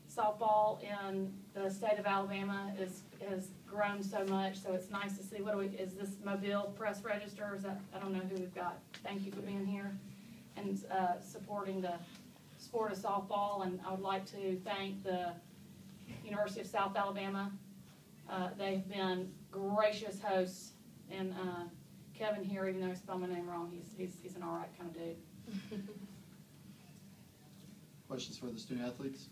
Softball in the state of Alabama has grown so much, so it's nice to see. Is this Mobile Press Register? Or is that, I don't know who we've got. Thank you for being here and supporting the sport of softball. And I would like to thank the University of South Alabama. They've been gracious hosts, and Kevin here, even though I spelled my name wrong, he's an all right kind of dude. Questions for the student athletes?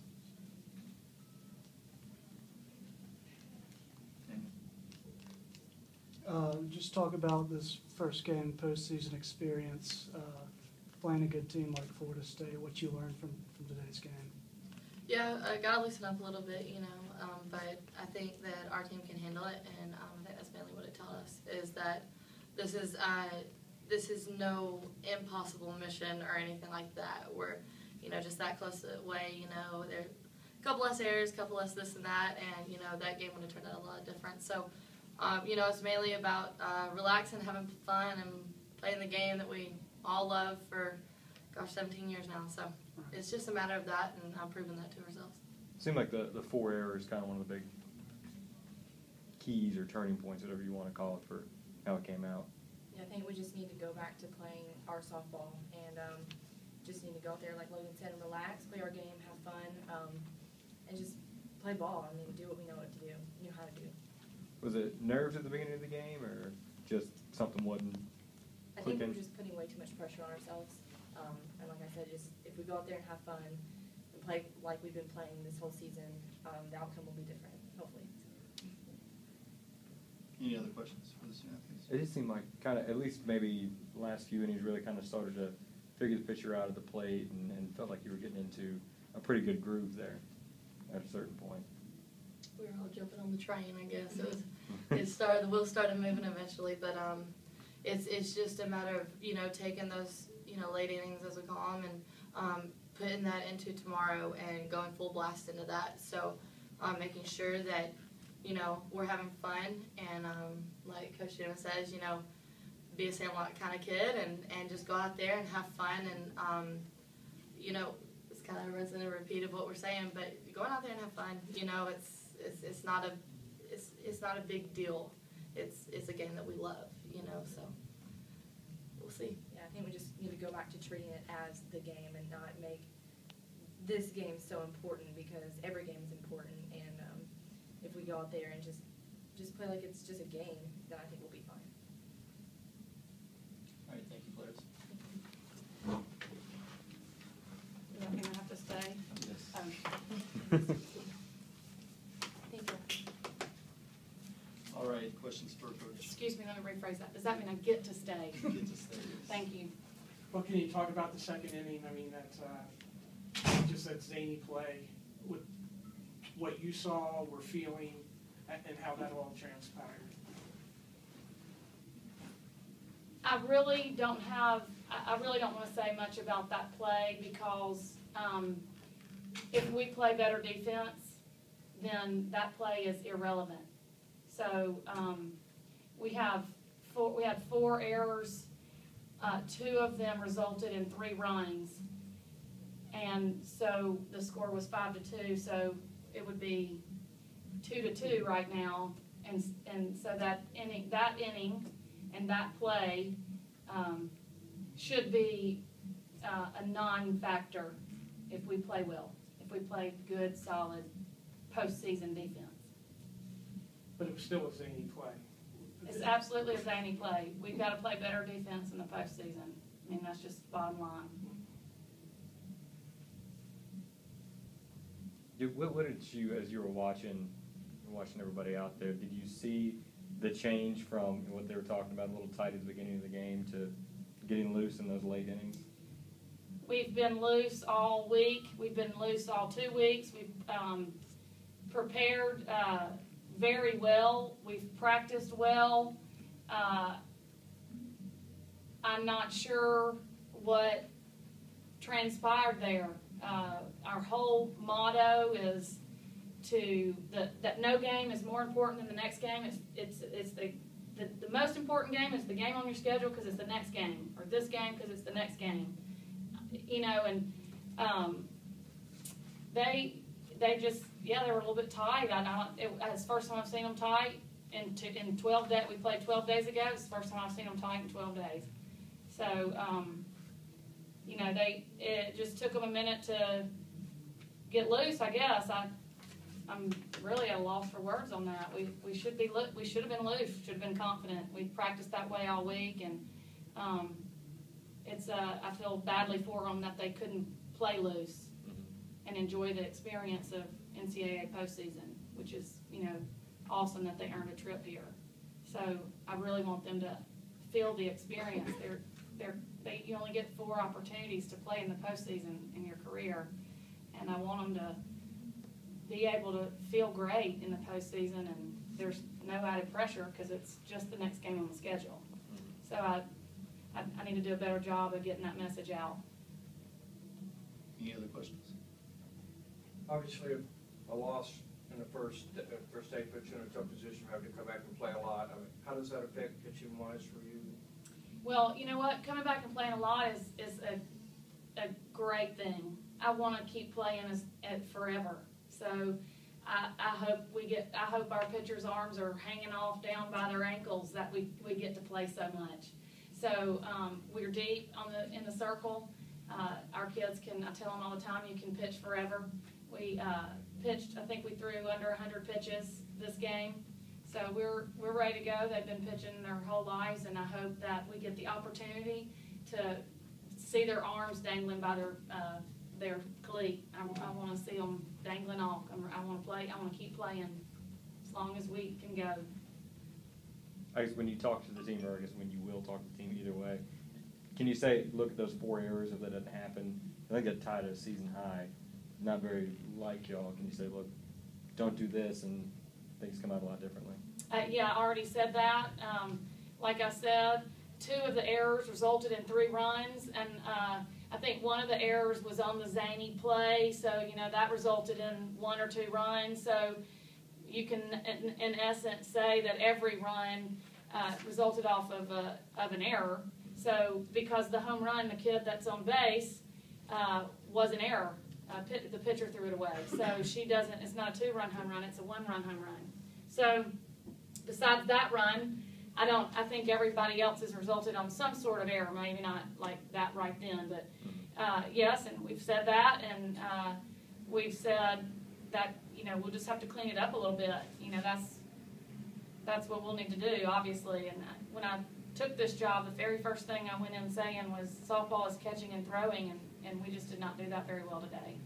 Just talk about this first game postseason experience, playing a good team like Florida State, what you learned from today's game. Yeah, I got to loosen up a little bit, but I think that our team can handle it, and I think that's mainly what it tells us, is that this is no impossible mission or anything like that. We're, just that close away, there are a couple less errors, a couple less this and that, and, that game would have turned out a lot different. So, it's mainly about relaxing, having fun, and playing the game that we all love for, 17 years now. So it's just a matter of that, and proving that to ourselves. It seemed like the 4 errors kind of one of the big keys or turning points, whatever you want to call it, for how it came out. Yeah, I think we just need to go back to playing our softball, and just need to go out there, like Logan said, and relax, play our game, have fun, and just play ball. I mean, do what we know how to do. Was it nerves at the beginning of the game, or just something wasn't I think we're just putting way too much pressure on ourselves. And like I said, just if we go out there and have fun and play like we've been playing this whole season, the outcome will be different, hopefully. Any other questions for the student athletes? It just seemed like kind of, at least maybe the last few innings, really kind of started to figure the pitcher out at the plate, and felt like you were getting into a pretty good groove there at a certain point. We were all jumping on the train, I guess. The wheels started moving eventually, but it's just a matter of taking those late innings, as we call them, and putting that into tomorrow and going full blast into that. So making sure that we're having fun, and like Coach Stuedeman says, be a Sandlot kind of kid, and just go out there and have fun, and it's kind of rinse and repeat of what we're saying, but going out there and have fun, it's not a big deal. It's a game that we love, so we'll see. Yeah, I think we just need to go back to treating it as the game and not make this game so important, because every game is important, and if we go out there and just play like it's just a game, then I think we'll be fine. All right, thank you, players. You want me to have to stay? Yes. Thank you. All right, questions for Coach? Excuse me, let me rephrase that. Does that mean I get to stay? You get to stay, yes. Thank you. Well, can you talk about the second inning? I mean, that's just that zany play, with what you saw, were feeling, and how that all transpired. I really don't want to say much about that play, because if we play better defense, then that play is irrelevant. So we had 4 errors. 2 of them resulted in 3 runs, and so the score was 5-2. So it would be 2-2 right now, and so that inning and that play should be a non-factor if we play well, if we play good, solid postseason defense. But it was still a zany play. It's absolutely a zany play. We've got to play better defense in the postseason. I mean, that's just the bottom line. What did you, as you were watching everybody out there, did you see the change from what they were talking about, a little tight at the beginning of the game, to getting loose in those late innings? We've been loose all week. We've been loose all 2 weeks. We've prepared very well. We've practiced well. I'm not sure what transpired there. Our whole motto is that no game is more important than the next game. It's the most important game is the game on your schedule, because it's the next game, or this game because it's the next game. And they just, yeah, they were a little bit tight. It's the first time I've seen them tight in 12 days. We played 12 days ago. It's the first time I've seen them tight in 12 days. So, you know, it just took them a minute to get loose, I guess. I'm really at a loss for words on that. We should have been loose, should have been confident. We practiced that way all week, and I feel badly for them that they couldn't play loose and enjoy the experience of NCAA postseason, which is, you know, awesome that they earned a trip here. So I really want them to feel the experience. You only get 4 opportunities to play in the postseason in your career, and I want them to be able to feel great in the postseason, and there's no added pressure because it's just the next game on the schedule. So I need to do a better job of getting that message out. Any other questions? Obviously, a loss in the first day puts you in a tough position, having to come back and play a lot. I mean, how does that affect pitching-wise for you? Well, you know what? Coming back and playing a lot is a great thing. I want to keep playing forever. So I hope our pitchers' arms are hanging off down by their ankles that we get to play so much. So we're deep in the circle. Our kids I tell them all the time, you can pitch forever. We pitched, I think we threw under 100 pitches this game. So we're ready to go. They've been pitching their whole lives, and I hope that we get the opportunity to see their arms dangling by their cleat. I want to see them dangling off. I want to play. I want to keep playing as long as we can go. I guess when you talk to the team, or I guess when you will talk to the team either way, can you say, look at those 4 errors, if that doesn't happen, I think that tied at a season high, not very like y'all. Can you say, look, don't do this, and things come out a lot differently? Yeah, I already said that. Like I said, 2 of the errors resulted in 3 runs, and I think one of the errors was on the zany play, so, you know, that resulted in 1 or 2 runs. So you can, in essence, say that every run resulted off of an error. So because the home run, the kid that's on base, was an error. The pitcher threw it away. So it's not a 2-run home run, it's a 1-run home run. So besides that run, I think everybody else has resulted on some sort of error, maybe not like that right then, but yes, and we've said that, and we've said that, you know, we'll just have to clean it up a little bit. You know, that's what we'll need to do, obviously. And when I took this job, the very first thing I went in saying was softball is catching and throwing, and we just did not do that very well today.